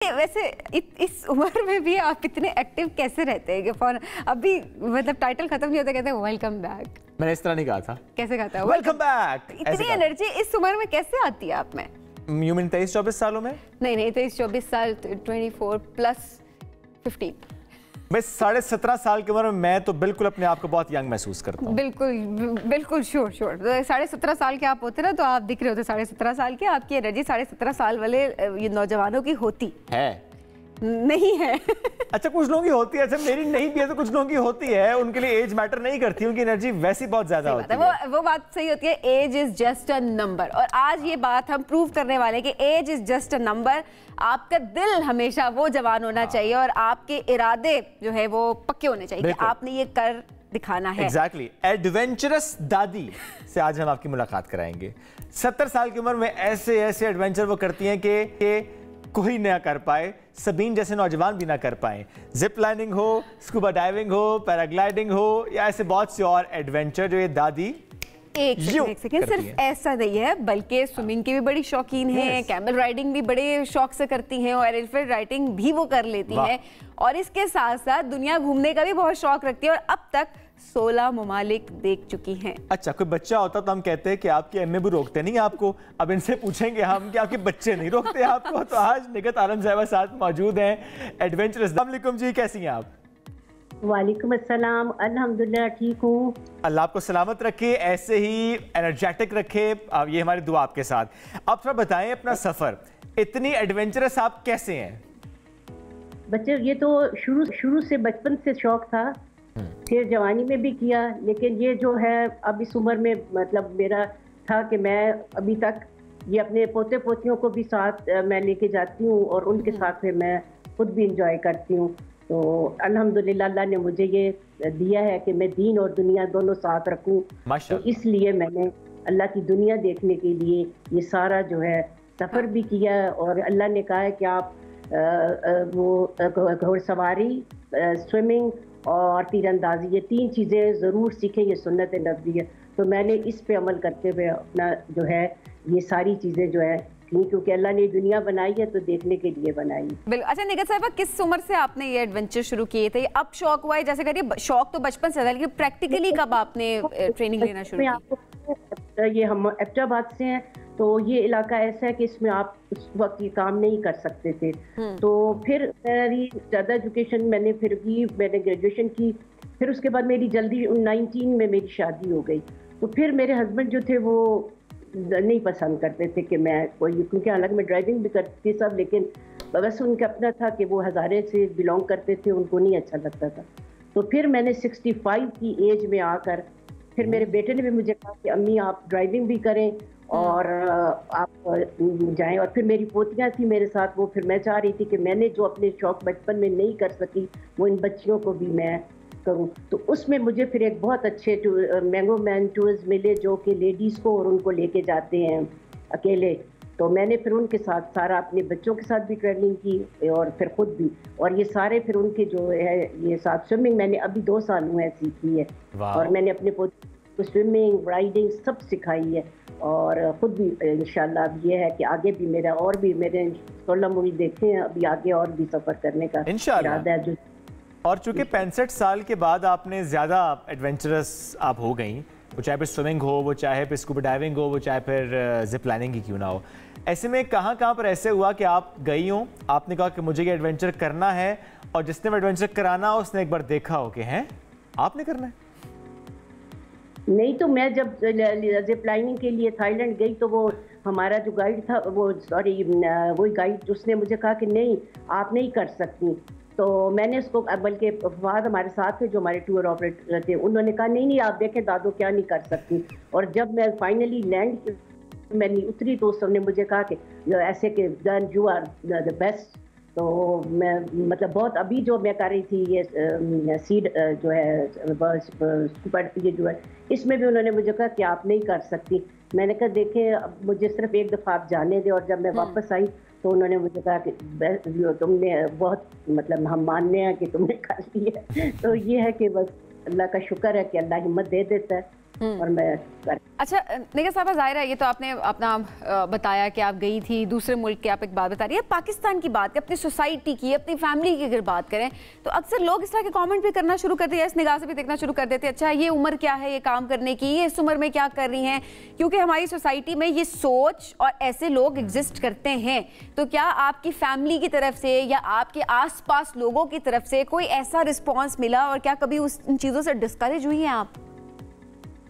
वैसे इस उम्र में भी आप इतने एक्टिव कैसे रहते हैं कि फॉर अभी मतलब टाइटल खत्म नहीं होता कहते हैं वेलकम बैक। मैंने इस तरह नहीं कहा था। कैसे कहा था? Welcome back. इतनी एनर्जी इस उम्र में कैसे आती है आप में? यू मीन 23-24 सालों में? नहीं 23-24 साल, 24 प्लस 15। मैं 17.5 साल की उम्र में मैं तो बिल्कुल अपने आप को बहुत यंग महसूस करता हूँ। बिल्कुल श्योर। 17.5 साल के आप होते ना तो आप दिख रहे होते 17.5 साल के। आपकी एनर्जी 17.5 साल वाले ये नौजवानों की होती है नहीं है। अच्छा, कुछ लोगों की होती है। अच्छा, मेरी नहीं भी है तो कुछ लोगों की होती है। उनके लिए एज मैटर नहीं करती, उनकी एनर्जी वैसी बहुत ज्यादा होती है। वो बात सही होती है। Age is just a number, और आज ये बात हम प्रूव करने वाले हैं कि age is just a number. आपका दिल हमेशा वो जवान होना चाहिए और आपके इरादे जो है वो पक्के होने चाहिए कि आपने ये कर दिखाना है। एग्जैक्टली। एडवेंचरस दादी से आज हम आपकी मुलाकात कराएंगे। 70 साल की उम्र में ऐसे ऐसे एडवेंचर वो करती हैं कि कोई ना कर पाए, सबीन जैसे नौजवान भी ना कर पाए। जिप लाइनिंग हो, स्कूबा डाइविंग हो, पैराग्लाइडिंग हो, या ऐसे बहुत से और एडवेंचर जो ये दादी एक सेकंड सिर्फ ऐसा नहीं है बल्कि स्विमिंग की भी बड़ी शौकीन है, कैमल राइडिंग भी बड़े शौक से करती हैं और एलिफेंट राइडिंग भी वो कर लेती हैं, और इसके साथ साथ दुनिया घूमने का भी बहुत शौक रखती है और अब तक 16 ममालिक देख चुकी हैं। अच्छा, कोई बच्चा होता तो हम कहते हैं कि आपकी अम्मी भी रोकते नहीं आपको। अब इनसे पूछेंगे हम कि आपके बच्चे नहीं रोकते आपको। तो आज निगत आलम साहिबा साथ मौजूद हैं, एडवेंचरस। अस्सलाम वालेकुम जी, कैसी हैं आप? वालेकुम अस्सलाम, अल्हम्दुलिल्लाह ठीक हूँ। अल्लाह आपको सलामत रखे, ऐसे ही एनर्जेटिक रखे, ये हमारी दुआ आपके साथ। आप थोड़ा बताएं अपना सफर, इतनी एडवेंचरस आप कैसे हैं? बच्चे ये तो शुरू से बचपन से शौक था, फिर जवानी में भी किया, लेकिन ये जो है अब इस उम्र में मतलब मेरा था कि मैं अभी तक ये अपने पोते पोतियों को भी साथ मैं लेके जाती हूँ और उनके साथ फिर मैं खुद भी इंजॉय करती हूँ। तो अल्हम्दुलिल्लाह अल्लाह ने मुझे ये दिया है कि मैं दीन और दुनिया दोनों साथ रखूँ। तो इसलिए मैंने अल्लाह की दुनिया देखने के लिए ये सारा जो है सफ़र भी किया है, और अल्लाह ने कहा है कि आप वो घोड़सवारी, स्विमिंग और तीरंदाजी, ये 3 चीज़ें ज़रूर सीखें, ये सुन्नत नबवी है। तो मैंने इस पे अमल करते हुए अपना जो है ये सारी चीज़ें जो है, क्योंकि अल्लाह ने दुनिया बनाई है तो देखने के लिए बनाई। बिल्कुल। अच्छा निगत साहिबा, किस उम्र से आपने ये एडवेंचर शुरू किए थे? अब शौक हुआ है जैसे करिए, शौक तो बचपन से था, लेकिन प्रैक्टिकली कब आपने ट्रेनिंग लेना शुरू की? ये हम एबटाबाद से हैं, तो ये इलाका ऐसा है कि इसमें आप उस वक्त ये काम नहीं कर सकते थे। तो फिर मेरी ज़्यादा एजुकेशन मैंने फिर की, मैंने ग्रेजुएशन की, फिर उसके बाद मेरी जल्दी 19 में मेरी शादी हो गई। तो फिर मेरे हस्बैंड जो थे वो नहीं पसंद करते थे कि मैं कोई, क्योंकि हालांकि मैं ड्राइविंग भी करती थी सब, लेकिन बस उनका अपना था कि वो हज़ारे से बिलोंग करते थे, उनको नहीं अच्छा लगता था। तो फिर मैंने 65 की एज में आकर फिर मेरे बेटे ने भी मुझे कहा कि अम्मी आप ड्राइविंग भी करें और आप जाएं। और फिर मेरी पोतियाँ थी मेरे साथ, वो फिर मैं चाह रही थी कि मैंने जो अपने शौक बचपन में नहीं कर सकी वो इन बच्चियों को भी मैं करूं। तो उसमें मुझे फिर एक बहुत अच्छे मैंगो मैन टूर्स मिले जो कि लेडीज़ को और उनको लेके जाते हैं अकेले। तो मैंने फिर उनके साथ सारा अपने बच्चों के साथ भी ट्रेनिंग की और फिर खुद भी, और ये सारे फिर उनके जो है ये साथ स्विमिंग मैंने अभी 2 साल हुए हैं सीखी है, और मैंने अपने को स्विमिंग राइडिंग सब सिखाई है, और खुद भी इंशाल्लाह अब ये है कि आगे भी मेरा और भी मेरे 16 मूवी देखे हैं, अभी आगे और भी सफ़र करने का इरादा है। और चूंकि 65 साल के बाद आपने ज़्यादा एडवेंचरस आप हो गई, वो चाहे फिर स्विमिंग हो, वो चाहे फिर स्कूबा डाइविंग हो, वो चाहे फिर जिप लाइनिंग ही क्यों ना हो, ऐसे में कहाँ पर ऐसे हुआ कि आप गई हो, आपने कहा कि मुझे ये एडवेंचर करना है, और जिसने एडवेंचर कराना हो उसने एक बार देखा हो कि हैं आपने करना है? नहीं, तो मैं जब जिप लाइनिंग के लिए थाईलैंड गई तो वो हमारा जो गाइड था वही गाइड उसने मुझे कहा कि नहीं आप नहीं कर सकती। तो मैंने उसको, बल्कि फवाद हमारे साथ थे जो हमारे टूर ऑपरेटर थे, उन्होंने कहा नहीं आप देखें दादो क्या नहीं कर सकती। और जब मैं फाइनली लैंड मैंने उतरी तो उस सबने मुझे कहा कि ऐसे कि then you are the best. तो मैं मतलब बहुत अभी जो मैं कर रही थी ये सीड जो है ये जो है, इसमें भी उन्होंने मुझे कहा कि आप नहीं कर सकती। मैंने कहा देखें अब मुझे सिर्फ एक दफ़ा आप जाने दें। और जब मैं वापस आई तो उन्होंने मुझे कहा कि तुमने बहुत मतलब हम मानते हैं कि तुमने कर लिया। तो ये है कि बस अल्लाह का शुक्र है कि अल्लाह हिम्मत दे देता है। اور میں اچھا निगाह साहबा, ज़ाहिर है ये तो आपने अपना बताया कि आप गई थी दूसरे मुल्क के, आप एक बात बता रही है पाकिस्तान की बात, अपनी सोसाइटी की, अपनी फैमिली की अगर बात करें तो अक्सर लोग इस तरह के कमेंट भी करना शुरू कर दिया, इस निगाह से भी देखना शुरू कर देते हैं, अच्छा ये उम्र क्या है ये काम करने की, ये इस उम्र में क्या कर रही हैं, क्योंकि हमारी सोसाइटी में ये सोच और ऐसे लोग एग्जिस्ट करते हैं। तो क्या आपकी फैमिली की तरफ से या आपके आसपास लोगों की तरफ से कोई ऐसा रिस्पॉन्स मिला, और क्या कभी उन चीज़ों से डिस्करेज हुई हैं आप?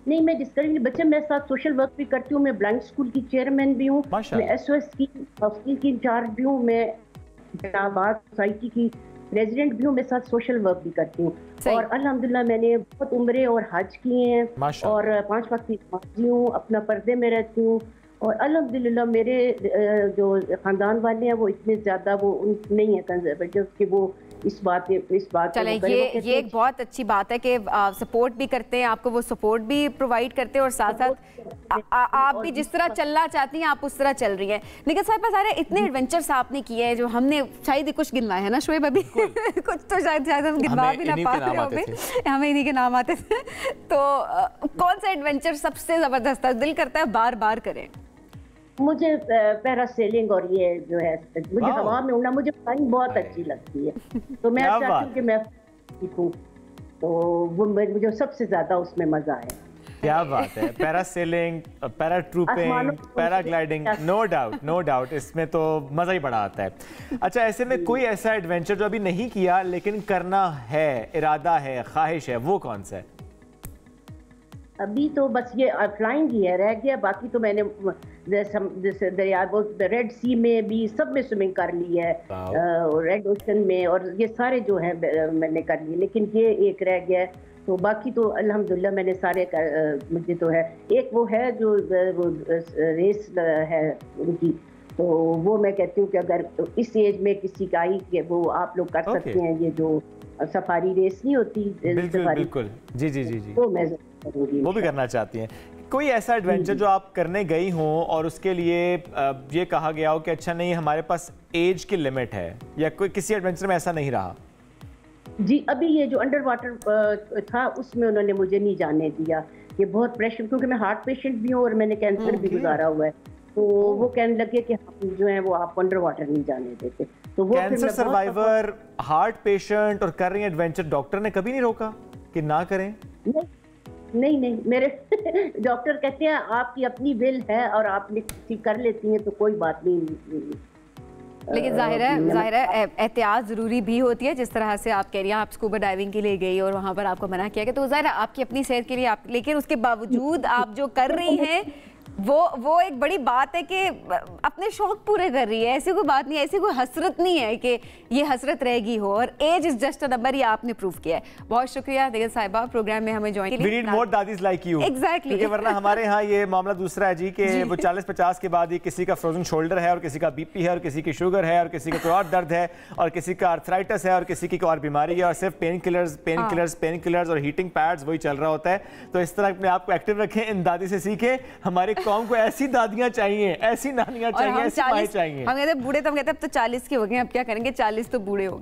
नहीं, मैं डिस्करेज नहीं, बच्चे मेरे साथ सोशल वर्क भी करती हूँ, मैं ब्लाइंड स्कूल की चेयरमैन भी हूँ, मैं SOS की इंचार्ज भी हूँ, मैं जहाबाद सोसाइटी की प्रेसिडेंट भी हूँ, मैं साथ सोशल वर्क भी करती हूँ। और अल्हम्दुलिल्लाह मैंने बहुत उम्रे और हज किए हैं और 5 वक्त की नमाज़ी हूँ, अपना पर्दे में रहती हूँ। और अल्हम्दुलिल्लाह मेरे जो ख़ानदान वाले हैं वो इतने ज़्यादा वो नहीं है कंजर्वेटिव कि वो इस बात चले, ये एक बहुत अच्छी बात है कि सपोर्ट भी करते हैं आपको, वो सपोर्ट भी प्रोवाइड करते हैं और साथ साथ आप भी जिस तरह चलना चाहती हैं आप उस तरह चल रही हैं। निगाह साहिबा, सारे इतने एडवेंचर्स आपने किए हैं जो हमने शायद ही कुछ गिनवाए हैं ना शोएब अभी कुछ तो शायद हम गिनवा भी ना पा रहे होंगे, हमें इन्हीं के नाम आते थे। तो कौन सा एडवेंचर सबसे ज़बरदस्त था, दिल करता है बार बार करें? मुझे पैरासेलिंग और ये जो है मुझे हवा में उड़ना, मुझे फ्लाइंग बहुत अच्छी लगती है, तो मैं चाहती हूँ कि मैं सीखूं, तो वो मुझे सबसे ज्यादा उसमें मजा आया। क्या बात है, parasailing, paratrooping, paragliding, no doubt इसमें तो मजा ही बड़ा आता है। अच्छा, ऐसे में कोई ऐसा एडवेंचर जो अभी नहीं किया लेकिन करना है, इरादा है, ख्वाहिश है, वो कौन सा है? अभी तो बस ये फ्लाइंग ही है रह गया, बाकी तो मैंने दरिया रेड सी में भी सब में स्विमिंग कर ली है, रेड ओशन में, और ये सारे जो हैं मैंने कर लिए, लेकिन ये एक रह गया है। तो बाकी तो अल्हम्दुलिल्लाह मैंने सारे मुझे तो है, एक वो है जो वो रेस है उनकी, तो वो मैं कहती हूँ कि अगर इस एज में किसी का आई कि वो आप लोग कर सकते हैं, ये जो सफारी रेस नहीं होती, बिल्कुल जी, वो भी करना चाहती हैं। कोई ऐसा एडवेंचर जो आप करने गई हों और उसके लिए ये कहा गया हो कि अच्छा नहीं हमारे पास एज की लिमिट है, या कोई किसी एडवेंचर में ऐसा नहीं रहा? जी, अभी ये जो अंडर वाटर था उसमें उन्होंने मुझे नहीं जाने दिया, ये बहुत प्रेशर, क्योंकि मैं हार्ट पेशेंट भी हूँ और मैंने कैंसर भी गुजारा हुआ है, तो वो कहने लगे कि हम जो है वो आप अंडर वाटर नहीं जाने देते। तो वो कैंसर सर्वाइवर, हार्ट पेशेंट और कर रही हैं एडवेंचर, डॉक्टर ने कभी नहीं रोका कि ना करें? नहीं, मेरे डॉक्टर कहते हैं आपकी अपनी विल है और आप कर लेती हैं तो कोई बात नहीं। लेकिन जाहिर है एहतियात ज़रूरी भी होती है, जिस तरह से आप कह रही हैं आप स्कूबा डाइविंग के लिए गई और वहाँ पर आपको मना किया गया, तो जाहिर है आपकी अपनी सेहत के लिए आप, लेकिन उसके बावजूद आप जो कर रही हैं वो एक बड़ी बात है कि अपने शौक पूरे कर रही है, ऐसी कोई बात नहीं है, ऐसी कोई हसरत नहीं है कि ये हसरत रहेगी हो, और age is just a number, ये आपने प्रूव किया है। बहुत शुक्रिया निगाह साहिबा प्रोग्राम में हमें join we need more dadis like you, exactly, क्योंकि वरना हमारे यहाँ ये मामला दूसरा है जी कि वो 40-50 के बाद ही किसी का फ्रोजन शोल्डर है और किसी का BP है और किसी की शुगर है और किसी का कोई और दर्द है और किसी का आर्थराइटिस है और किसी की कोई और बीमारी है, और सिर्फ पेन किलर्स और हीटिंग पैड्स वही चल रहा होता है। तो इस तरह अपने आप को एक्टिव रखें, इन दादी से सीखें, हमारी कौम को ऐसी दादियां चाहिए, ऐसी नानियां चाहिए, ऐसी माएं चाहिए। हम कहते हैं बूढ़े, तो हम कहते हैं अब तो 40 के हो गए, अब क्या करेंगे, 40 तो बूढ़े हो गए।